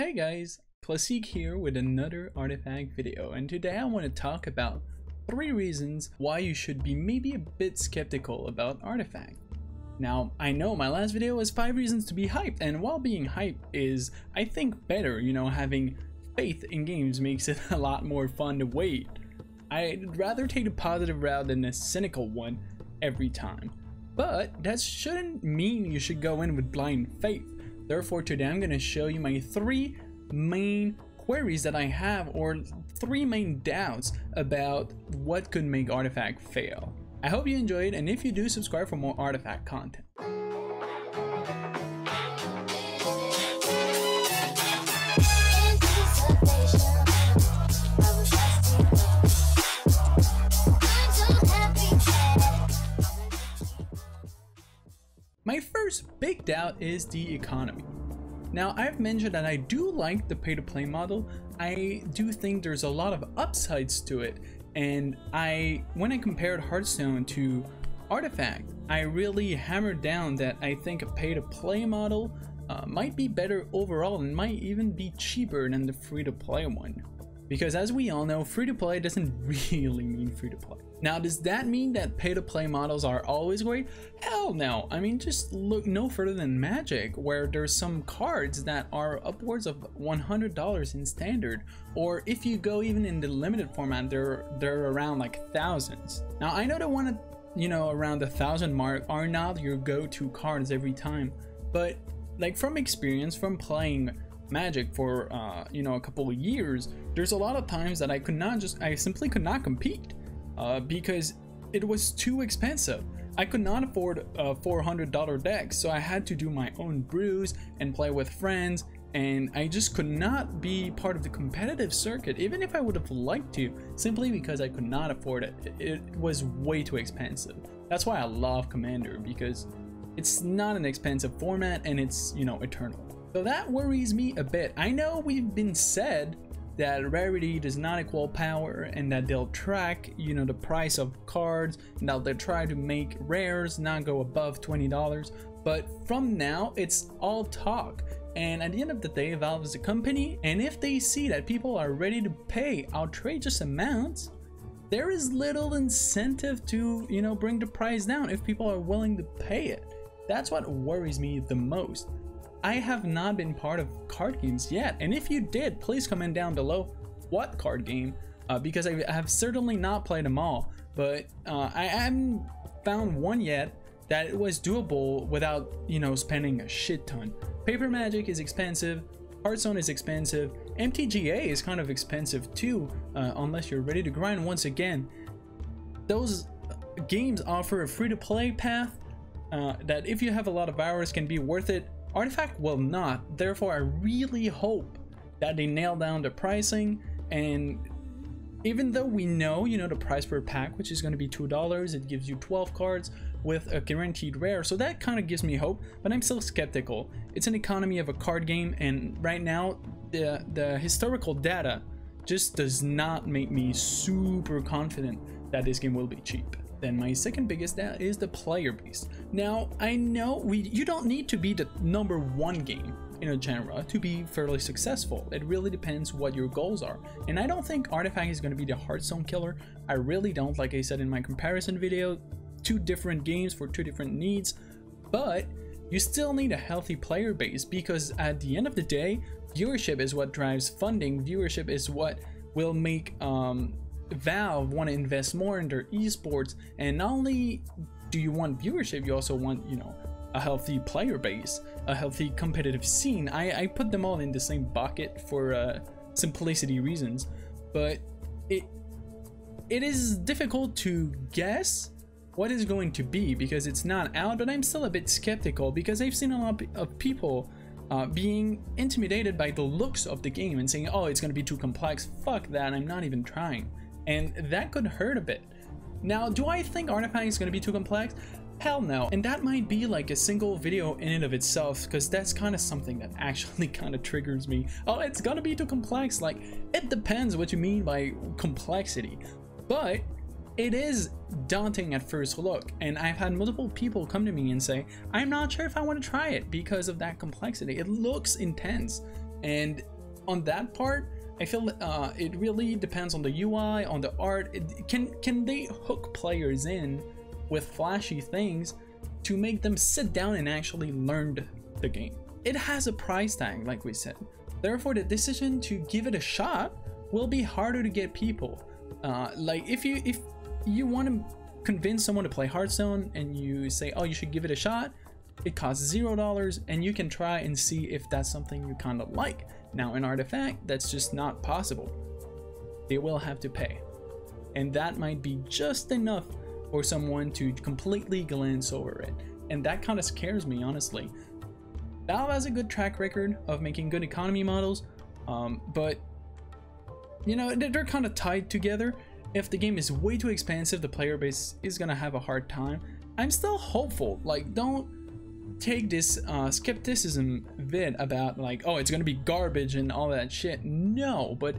Hey guys, Classique here with another artifact video, and today I want to talk about 3 reasons why you should be maybe a bit skeptical about artifact. Now, I know my last video was 5 reasons to be hyped, and while being hyped is, I think, better, having faith in games makes it a lot more fun to wait. I'd rather take the positive route than the cynical one every time. But that shouldn't mean you should go in with blind faith. Therefore, today I'm going to show you my 3 main queries that I have, or 3 main doubts about what could make Artifact fail. I hope you enjoyed, and if you do, subscribe for more Artifact content. My first big doubt is the economy. Now, I've mentioned that I do like the pay-to-play model. I do think there's a lot of upsides to it, and when I compared Hearthstone to Artifact, I really hammered down that I think a pay-to-play model might be better overall and might even be cheaper than the free-to-play one. Because as we all know, free-to-play doesn't really mean free-to-play. Now, does that mean that pay-to-play models are always great? Hell no. I mean, just look no further than Magic, where there's some cards that are upwards of $100 in standard, or if you go even in the limited format, they're around like thousands. Now, I know the one at, around the 1,000 mark are not your go-to cards every time, but like from experience, from playing Magic for a couple of years, there's a lot of times that I simply could not compete because it was too expensive. I could not afford a $400 deck, so I had to do my own brews and play with friends, and I just could not be part of the competitive circuit, even if I would have liked to, simply because I could not afford it. It was way too expensive. That's why I love Commander, because it's not an expensive format and it's, eternal. So that worries me a bit. I know we've been said that rarity does not equal power, and that they'll track, the price of cards, and that they'll try to make rares not go above $20. But from now, it's all talk. And at the end of the day, Valve is a company, and if they see that people are ready to pay outrageous amounts, there is little incentive to, bring the price down if people are willing to pay it. That's what worries me the most. I have not been part of card games yet, and if you did, please comment down below what card game, because I have certainly not played them all, but I haven't found one yet that it was doable without, spending a shit ton. Paper Magic is expensive, Hearthstone is expensive, MTGA is kind of expensive too, unless you're ready to grind. Once again, those games offer a free-to-play path that if you have a lot of hours can be worth it. Artifact will not. Therefore, I really hope that they nail down the pricing, and even though we know, the price per pack, which is going to be $2, it gives you 12 cards with a guaranteed rare, so that kind of gives me hope, but I'm still skeptical. It's an economy of a card game, and right now the historical data just does not make me super confident that this game will be cheap. Then my second biggest doubt is the player base. Now, I know you don't need to be the #1 game in a genre to be fairly successful. It really depends what your goals are. And I don't think Artifact is going to be the Hearthstone killer. I really don't. Like I said in my comparison video, 2 different games for 2 different needs. But you still need a healthy player base, because at the end of the day, viewership is what drives funding. Viewership is what will make Valve want to invest more in their esports. And not only do you want viewership, you also want, a healthy player base, a healthy competitive scene. I put them all in the same bucket for simplicity reasons, but it is difficult to guess what is going to be because it's not out. But I'm still a bit skeptical, because I've seen a lot of people being intimidated by the looks of the game and saying, oh, it's going to be too complex. Fuck that, I'm not even trying. And that could hurt a bit. Now, do I think Artifact is going to be too complex? Hell no. And that might be like a single video in and of itself, because that's kind of something that actually kind of triggers me. Oh, it's gonna be too complex. Like, it depends what you mean by complexity. But it is daunting at first look, and I've had multiple people come to me and say, I'm not sure if I want to try it because of that complexity. It looks intense. And on that part, I feel it really depends on the UI, on the art. Can they hook players in with flashy things to make them sit down and actually learn the game? It has a price tag, like we said. Therefore, the decision to give it a shot will be harder to get people. Like if you want to convince someone to play Hearthstone and you say, oh, you should give it a shot, it costs $0 and you can try and see if that's something you kind of like. Now in Artifact, that's just not possible. They will have to pay, and that might be just enough for someone to completely glance over it, and that kind of scares me, honestly. Valve has a good track record of making good economy models, but you know, they're kind of tied together. If the game is way too expensive, the player base is gonna have a hard time. I'm still hopeful. Like, don't take this skepticism vid about like, oh, it's gonna be garbage and all that shit. No, but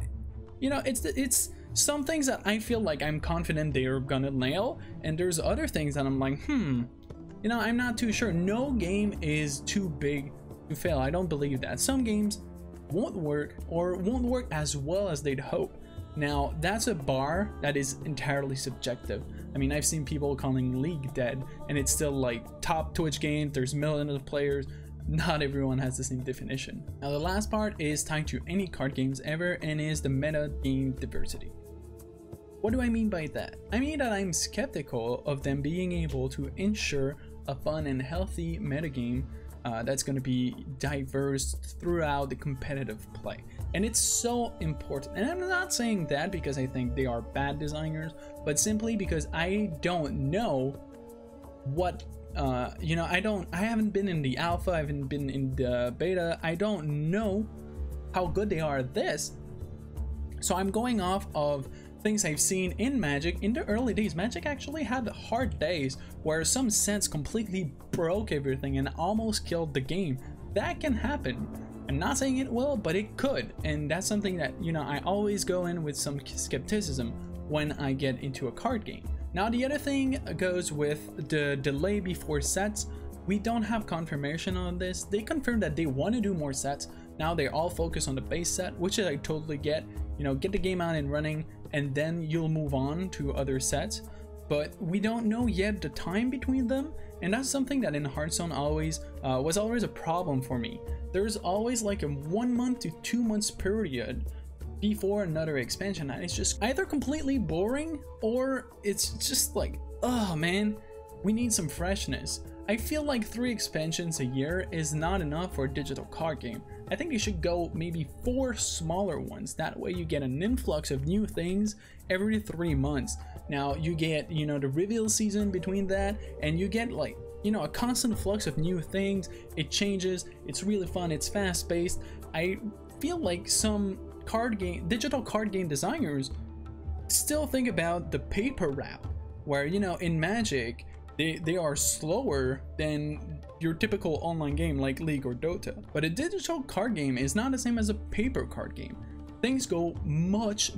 you know, it's some things that I feel like I'm confident they're gonna nail, and there's other things that I'm like, you know, I'm not too sure. No game is too big to fail. I don't believe that. Some games won't work or won't work as well as they'd hope. Now that's a bar that is entirely subjective. I mean, I've seen people calling League dead, and it's still like top Twitch game, there's millions of players. Not everyone has the same definition. Now the last part is tied to any card games ever, and is the meta game diversity. What do I mean by that? I mean that I'm skeptical of them being able to ensure a fun and healthy metagame that's going to be diverse throughout the competitive play. And it's so important. And I'm not saying that because I think they are bad designers, but simply because I don't know what, you know, I haven't been in the alpha, I haven't been in the beta, I don't know how good they are at this. So I'm going off of things I've seen in Magic. In the early days, Magic actually had hard days where some sets completely broke everything and almost killed the game. That can happen. I'm not saying it will, but it could, and that's something that, you know, I always go in with some skepticism when I get into a card game. Now the other thing goes with the delay before sets. We don't have confirmation on this. They confirmed that they want to do more sets. Now they all focus on the base set, which I totally get. You know, get the game out and running, and then you'll move on to other sets. But we don't know yet the time between them, and that's something that in Hearthstone was always a problem for me. There's always like a 1 month to 2 months period before another expansion, and it's just either completely boring or it's just like, oh man, we need some freshness. I feel like 3 expansions a year is not enough for a digital card game. I think you should go maybe 4 smaller ones. That way you get an influx of new things every 3 months. Now you get, you know, the reveal season between that, and you get like, you know, a constant flux of new things. It changes, it's really fun, it's fast paced. I feel like some digital card game designers still think about the paper route, where, you know, in Magic they are slower than your typical online game like League or Dota. But a digital card game is not the same as a paper card game. Things go much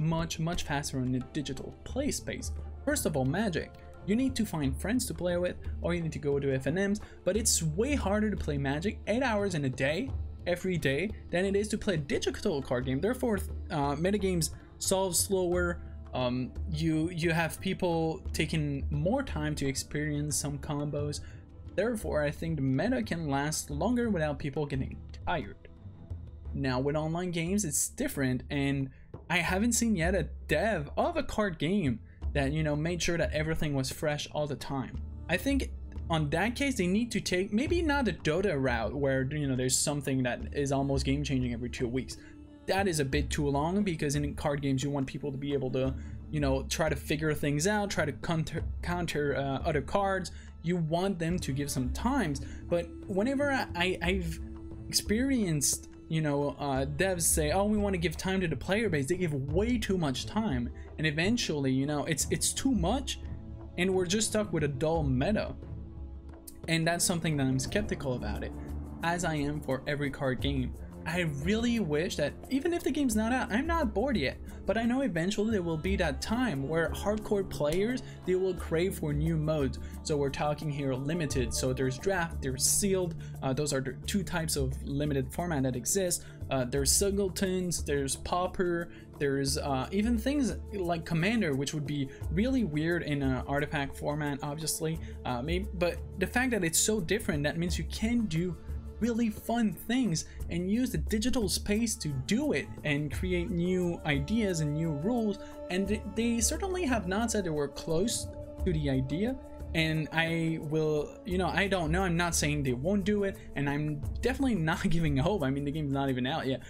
faster in the digital play space. First of all, Magic, you need to find friends to play with, or you need to go to FNMs, but it's way harder to play Magic 8 hours in a day, every day, than it is to play a digital card game. Therefore, metagames solve slower. You have people taking more time to experience some combos. Therefore, I think the meta can last longer without people getting tired. Now with online games, it's different, and I haven't seen yet a dev of a card game that, you know, made sure that everything was fresh all the time. I think on that case, they need to take maybe not the Dota route where, you know, there's something that is almost game changing every 2 weeks. That is a bit too long, because in card games you want people to be able to, you know, try to figure things out, try to counter other cards. You want them to give some times. But whenever I've experienced, you know, devs say, oh, we want to give time to the player base, they give way too much time, and eventually, you know, it's too much, and we're just stuck with a dull meta. And that's something that I'm skeptical about it, as I am for every card game. I really wish that even if the game's not out, I'm not bored yet, but I know eventually there will be that time where hardcore players, they will crave for new modes. So we're talking here limited, so there's draft, there's sealed, those are the two types of limited format that exist. There's singletons, there's pauper, there's even things like commander, which would be really weird in an artifact format, obviously. But the fact that it's so different, that means you can do really fun things and use the digital space to do it and create new ideas and new rules. And they certainly have not said they were close to the idea. And I will, I don't know, I'm not saying they won't do it, and I'm definitely not giving hope. I mean, the game's not even out yet,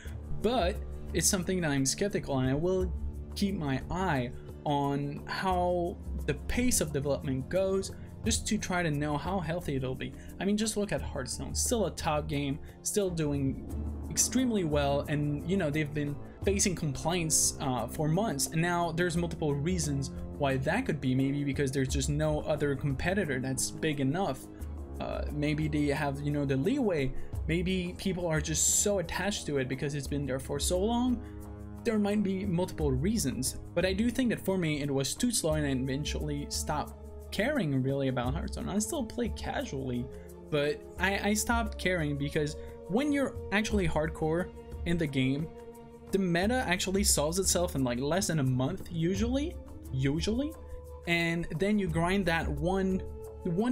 but it's something that I'm skeptical, and I will keep my eye on how the pace of development goes, just to try to know how healthy it'll be. I mean, just look at Hearthstone, still a top game, still doing extremely well, and they've been facing complaints for months, and now there's multiple reasons why that could be. Maybe because there's just no other competitor that's big enough. Maybe they have the leeway. Maybe people are just so attached to it because it's been there for so long. There might be multiple reasons, but I do think that for me it was too slow, and I eventually stopped caring really about Hearthstone. I still play casually, but I stopped caring because when you're actually hardcore in the game, the meta actually solves itself in like less than a month usually, and then you grind that one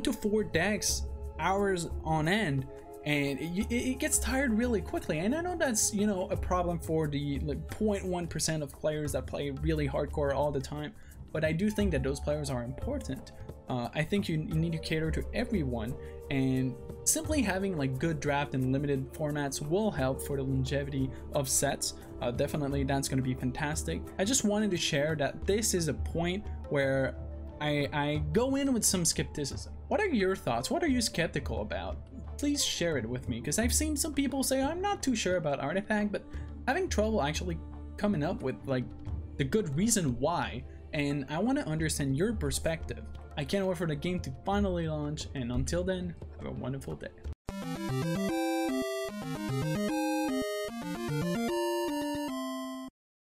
to four decks hours on end, and it gets tired really quickly. And I know that's a problem for the 0.1% of players that play really hardcore all the time, but I do think that those players are important. I think you need to cater to everyone, and simply having like good draft and limited formats will help for the longevity of sets. Definitely that's going to be fantastic. I just wanted to share that this is a point where I go in with some skepticism. What are your thoughts? What are you skeptical about? Please share it with me, because I've seen some people say I'm not too sure about Artifact, but having trouble actually coming up with like the good reason why, and I want to understand your perspective. I can't wait for the game to finally launch, and until then, have a wonderful day.